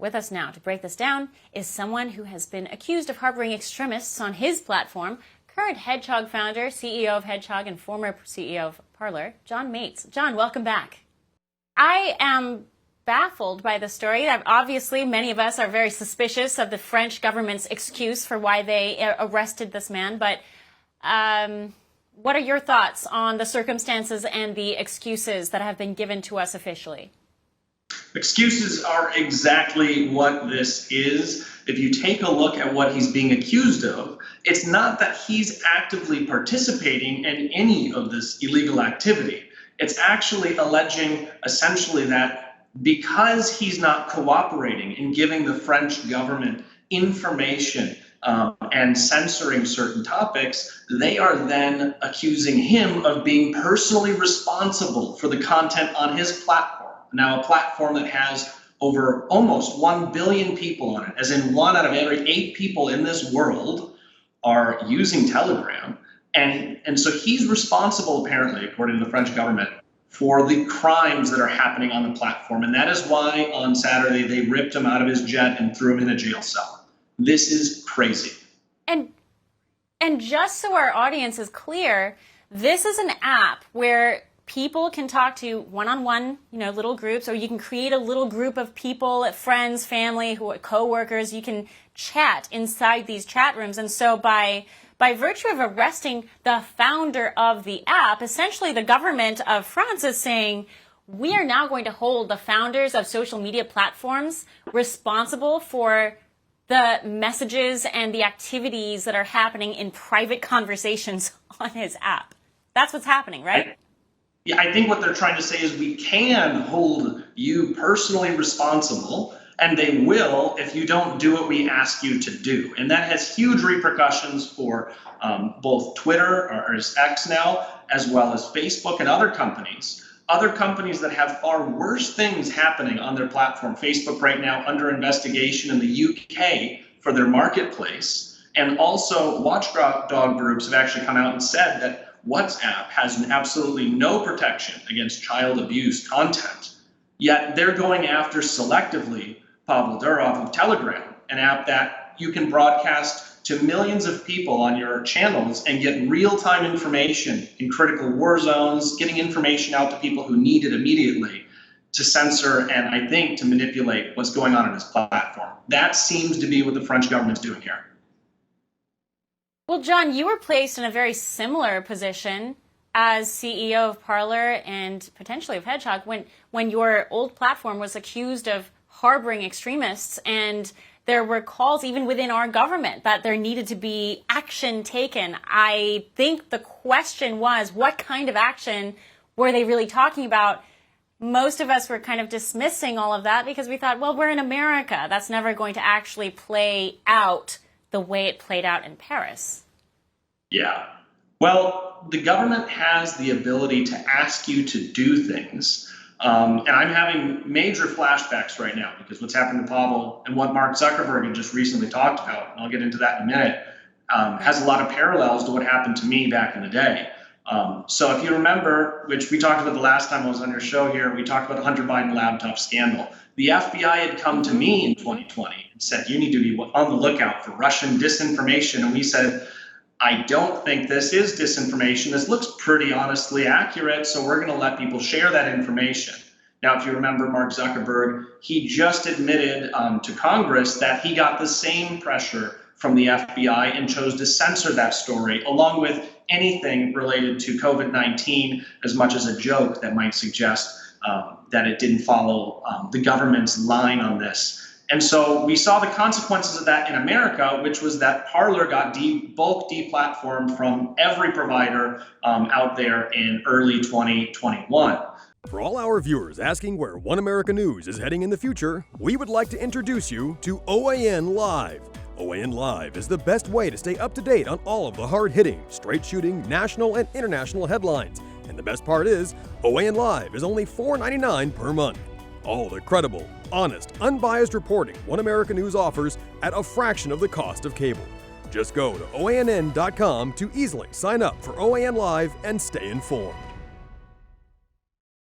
with us now to break this down is someone who has been accused of harboring extremists on his platform, current Hedgehog founder, CEO of Hedgehog, and former CEO of Parler, John Mates. John, welcome back. I am baffled by the story. Obviously, many of us are very suspicious of the French government's excuse for why they arrested this man, but what are your thoughts on the circumstances and the excuses that have been given to us officially? Excuses are exactly what this is. If you take a look at what he's being accused of, it's not that he's actively participating in any of this illegal activity. It's actually alleging essentially that because he's not cooperating in giving the French government information and censoring certain topics, they are then accusing him of being personally responsible for the content on his platform. Now, a platform that has over almost 1 billion people on it, as in 1 out of every 8 people in this world are using Telegram. And so he's responsible, apparently, according to the French government, for the crimes that are happening on the platform. And that is why on Saturday they ripped him out of his jet and threw him in a jail cell. This is crazy. And just so our audience is clear, this is an app where people can talk to one-on-one, little groups, or you can create a little group of people, friends, family, co-workers. You can chat inside these chat rooms. And so by virtue of arresting the founder of the app, essentially the government of France is saying, we are now going to hold the founders of social media platforms responsible for the messages and the activities that are happening in private conversations on his app. That's what's happening, right? Yeah, I think what they're trying to say is we can hold you personally responsible, and they will if you don't do what we ask you to do. And that has huge repercussions for both Twitter, or X now, as well as Facebook and other companies. Other companies that have far worse things happening on their platform. Facebook right now under investigation in the UK for their marketplace. And also watchdog groups have actually come out and said that WhatsApp has absolutely no protection against child abuse content. Yet they're going after selectively Pavel Durov of Telegram, an app that you can broadcast to millions of people on your channels and get real-time information in critical war zones, getting information out to people who need it immediately to censor and, I think, to manipulate what's going on his platform. That seems to be what the French government's doing here. Well, John, you were placed in a very similar position as CEO of Parler and potentially of Hedgehog when your old platform was accused of harboring extremists, and there were calls even within our government that there needed to be action taken. I think the question was, what kind of action were they really talking about? Most of us were kind of dismissing all of that because we thought, well, we're in America. That's never going to actually play out the way it played out in Paris. Yeah. Well, the government has the ability to ask you to do things. And I'm having major flashbacks right now because what's happened to Pavel and what Mark Zuckerberg had just recently talked about, and I'll get into that in a minute, has a lot of parallels to what happened to me back in the day. So if you remember, which we talked about the last time I was on your show here, we talked about the Hunter Biden laptop scandal. The FBI had come to me in 2020 and said, you need to be on the lookout for Russian disinformation. And we said, I don't think this is disinformation. This looks pretty honestly accurate, so we're going to let people share that information. Now, if you remember Mark Zuckerberg, he just admitted to Congress that he got the same pressure from the FBI and chose to censor that story, along with anything related to COVID-19, as much as a joke that might suggest that it didn't follow the government's line on this. And so we saw the consequences of that in America, which was that Parler got bulk deplatformed from every provider out there in early 2021. For all our viewers asking where One America News is heading in the future, we would like to introduce you to OAN Live. OAN Live is the best way to stay up to date on all of the hard-hitting, straight-shooting, national and international headlines. And the best part is, OAN Live is only $4.99 per month. All the credible, honest, unbiased reporting One America News offers at a fraction of the cost of cable. Just go to OANN.com to easily sign up for OAN Live and stay informed.